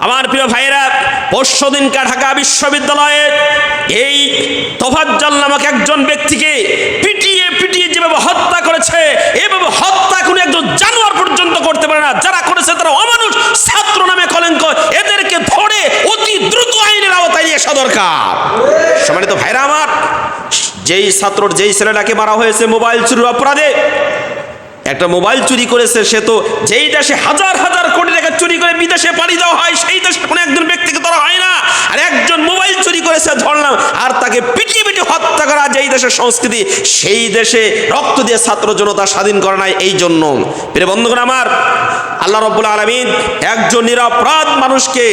আমার প্রিয় ভাইরা, পরশুদিনকার ঢাকা বিশ্ববিদ্যালয়ে এই তোফাজ্জল নামক একজন ব্যক্তিকে পিটিয়ে পিটিয়ে যেভাবে হত্যা করেছে, এভাবে হত্যা কোনো একজন জানোয়ার পর্যন্ত করতে পারে না। যারা করেছে তারা অমানুষ, ছাত্র নামে কলঙ্ক। এদেরকে ধরে অতি দ্রুত আইনের আওতায় নিয়ে আসা দরকার। সম্মানিত ভাইরা আমার, যেই ছেলেটাকে মারা হয়েছে মোবাইল চুরির অপরাধে, একটা মোবাইল চুরি করেছে, সে তো যেই দেশে হাজার হাজার কোটি টাকা চুরি করে বিদেশে পাড়ি দেওয়া হয়, সেই দেশে কোনো একজন ব্যক্তিকে ধরা হয় না। আর একজন মোবাইল চুরি করেছে ধরলাম, আর তাকে পিটিয়ে পিটিয়ে হত্যা করা যেই দেশের সংস্কৃতি, সেই দেশে রক্ত দিয়ে ছাত্র জনতা স্বাধীন করে নাই। এই জন্য প্রিয় বন্ধুগণ আমার, আল্লাহ রাব্বুল আলামিন একজন নিরপরাধ মানুষকে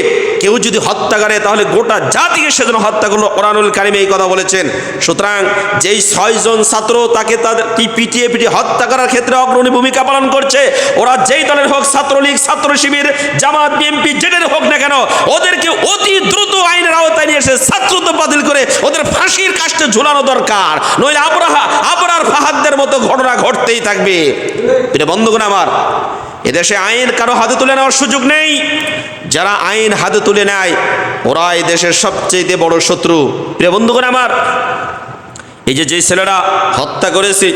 কেউ যদি হত্যা করে তাহলে গোটা জাতিকে সেজন্য হত্যা করলো। কোরআনুল কারিমে এই কথা বলেছেন। সুতরাং যেই 6 জন ছাত্র তাকে তাদের পিটিয়ে পিটিয়ে হত্যা করার ক্ষেত্রে অগ্রণী ভূমিকা পালন করছে, ওরা যেই দলের হোক, ছাত্রলীগ, ছাত্র শিবির, জামাত, বিএনপি, যেটার হোক না কেন, ওদেরকে অতি দ্রুত আইনের আওতায় নিয়ে এসে ছাত্রত্ব বাতিল করে ওদের ফাঁসির কাস্টে ঝুলানো দরকার। নইলে আবরার ফাহাদদের মতো ঘটনা ঘটতেই থাকবে। প্রিয় বন্ধুগণ আমার, এদেশে আইন কারো হাতে তুলে নেওয়ার সুযোগ নেই। যারা আইন হাতে তুলে নেয় ওরা এই দেশের সবচেয়ে বড় শত্রু। প্রিয় বন্ধুগণ আমার, এই যে ছেলেরা হত্যা করেছে,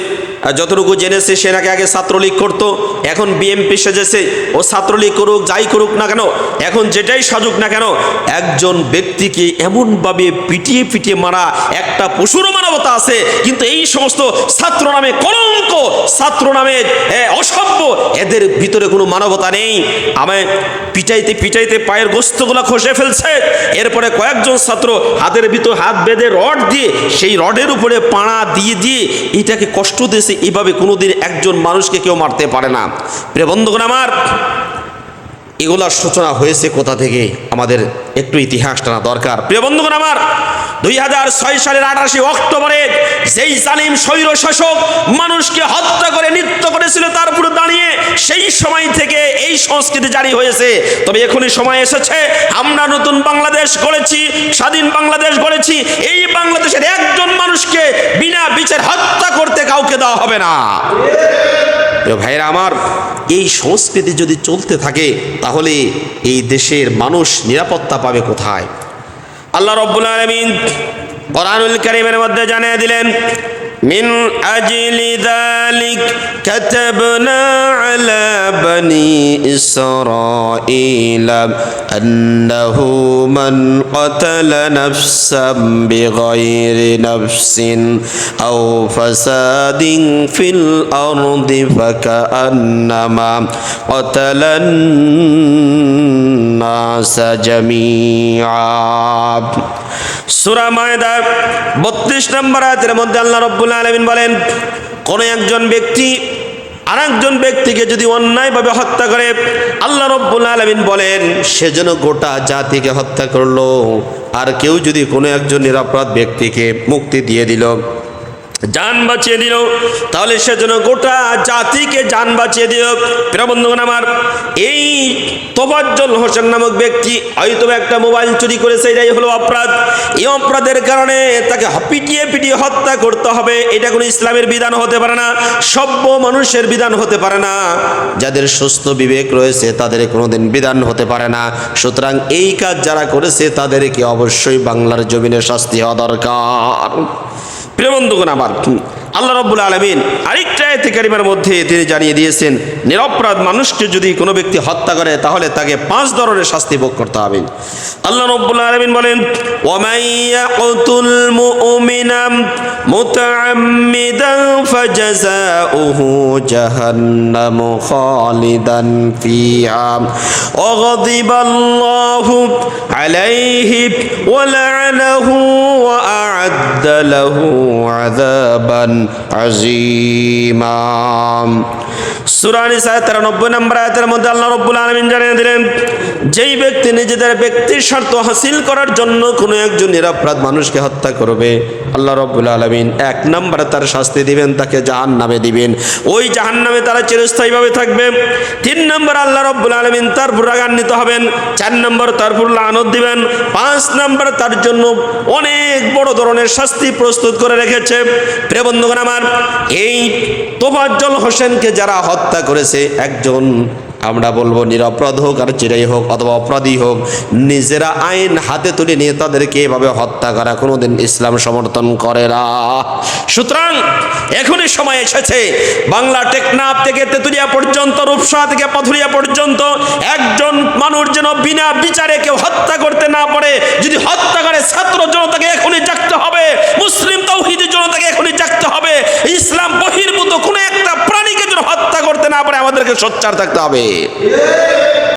যতটুকু জেনেছে সে নাকি আগে ছাত্রলীগ করতো, এখন বিএনপি সেজেছে। ও ছাত্রলীগ করুক, যাই করুক না কেন, এখন যেটাই সাজুক না কেন, একজন ব্যক্তিকে এমনভাবে পিটিয়ে পিটিয়ে মারা, একটা পশুরও মানবতা আছে। কিন্তু এই সমস্ত ছাত্র নামে কলঙ্ক, ছাত্র নামে অসভ্য, এদের ভিতরে কোনো মানবতা নেই। আমায় পিটাইতে পিটাইতে পায়ের গোস্তগুলো খসে ফেলছে। এরপরে কয়েকজন ছাত্র হাতের ভিতর হাত বেঁধে রড দিয়ে, সেই রডের উপরে পাড়া দিয়ে দিয়ে এটাকে কষ্ট দিয়েছে। এইভাবে কোনোদিন একজন মানুষকে কেউ মারতে পারে না। প্রিয় বন্ধুগণ আমার, এগুলার সূচনা হয়েছে কোথা থেকে আমাদের একটু ইতিহাস টানা দরকার। প্রিয় বন্ধুগণ আমার, 2006 সালের 28 অক্টোবরে যেই জালিম স্বৈর শাসক মানুষকে হত্যা করে নৃত্য করেছিল, তার উপরে দাঁড়িয়ে সেই সময় থেকে এই সংস্কৃতি জারি হয়েছে। তবে এখনই সময় এসেছে, আমরা নতুন বাংলাদেশ গড়েছি, স্বাধীন বাংলাদেশ গড়েছি। এই বাংলাদেশের একজন মানুষকে বিনা বিচার হত্যা করতে কাউকে দেওয়া হবে না। ভাইরা আমার, এই সংস্কৃতি যদি চলতে থাকে তাহলে এই দেশের মানুষ নিরাপত্তা পাবে কোথায়? আল্লাহ রাব্বুল আলামিন কোরআনুল কারীমের মধ্যে জানিয়ে দিলেন, মিন আজলি যালিক কাতাবনা আলা বনি ইসরাঈলা আন্নাহু মান ক্বাতালা নাফসান বিগাইরি নাফসিন আও ফাসাদিন ফিল আরদি ফাকান্নামা ক্বাতালান নাসা জামিআ। সূরা মায়দা 32 নম্বর আয়াতের মধ্যে আল্লাহ রাব্বুল আলামিন বলেন, কোন একজন ব্যক্তি আরেকজন ব্যক্তিকে যদি অন্যায়ভাবে হত্যা করে, আল্লাহ রাব্বুল আলামিন বলেন সেজন্য গোটা জাতিকে হত্যা করলো। আর কেউ যদি কোনো একজন নিরপরাধ ব্যক্তিকে মুক্তি দিয়ে দিল, জান বাঁচিয়ে দিল, তাহলে সেজন্য গোটা জাতিকে জান বাঁচিয়ে দিল। প্রিয় বন্ধুগণ আমার, এই তোফাজ্জল হোসেন নামক ব্যক্তি হয়তো একটা মোবাইল চুরি করেছে, এটাই হলো অপরাধ। এই অপরাধের কারণে তাকে পিটিয়ে পিটিয়ে হত্যা করতে হবে, এটা কোনো ইসলামের বিধান হতে পারে না, সভ্য মানুষের বিধান হতে পারে না, যাদের সুস্থ বিবেক রয়েছে তাদের কোনোদিন বিধান হতে পারে না। সুতরাং এই কাজ যারা করেছে তাদেরকে অবশ্যই বাংলার জমিনে শাস্তি হওয়া দরকার। প্রিয় বন্ধুগণ আমার, আল্লাহ রাব্বুল আলামিন আরেকটা আয়াতে কারিমার মধ্যে তিনি জানিয়ে দিয়েছেন, নিরপরাধ মানুষকে যদি কোনো ব্যক্তি হত্যা করে তাহলে তাকে 5 ধরনের শাস্তি ভোগ করতে হবে। আল্লাহ রাব্বুল আলামিন বলেন, ওয়ামান ইয়াকতুল মুমিনা মুতাআম্মিদান ফাজাযাউহু জাহান্নামু খালিদান ফিহা ওয়া গাদিবাল্লাহু আলাইহি ওয়া লা'নাহু ওয়া আ'আদ্দা লাহু আযাবান আযীমা। সূরা নিসা 93 নম্বর আয়াতের মধ্যে আল্লাহ রাব্বুল আলামিন জানিয়ে দিলেন, যেই ব্যক্তি নিজেদের ব্যক্তির স্বার্থ হাসিল করার জন্য কোনো একজন নিরপরাধ মানুষকে হত্যা করবে, আল্লাহ রাব্বুল আলামিন 1 নম্বরে তার শাস্তি দিবেন, তাকে জাহান্নামে দিবেন। ওই জাহান্নামে তারা চিরস্থায়ীভাবে থাকবে। 3 নম্বর আল্লাহ রাব্বুল আলামিন তার উপর রাগান্বিত হবেন। 4 নম্বর তার উপর লানত দিবেন। 5 নম্বর তার জন্য অনেক বড় ধরনের শাস্তি প্রস্তুত করে রেখেছে। প্রিয় বন্ধুগণ আমার, এই তোফাজ্জল হোসেনকে যারা হত্যা করেছে, একজন আমরা বলবো নিরপরাধ হোক আর যেটাই হোক অথবা অপরাধী হোক, নিজেরা আইন হাতে তুলে নিয়ে তাদেরকে এভাবে হত্যা করা কোনোদিন ইসলাম সমর্থন করে না। সুতরাং এখনই সময় এসেছে, বাংলা টেকনাফ থেকে তেতুলিয়া পর্যন্ত, রূপসা থেকে পাথুরিয়া পর্যন্ত একজন মানুষ যেন বিনা বিচারে কেউ হত্যা করতে না পারে। যদি হত্যা করে ছাত্র জনতাকে এখনই জাগতে হবে, মুসলিম তাওহীদি জনতাকে এখনই জাগতে হবে। ইসলাম বহির্ভূত কোনো একটা প্রাণীকে যেন হত্যা করতে না পারে, আমাদেরকে সোচ্চার থাকতে হবে।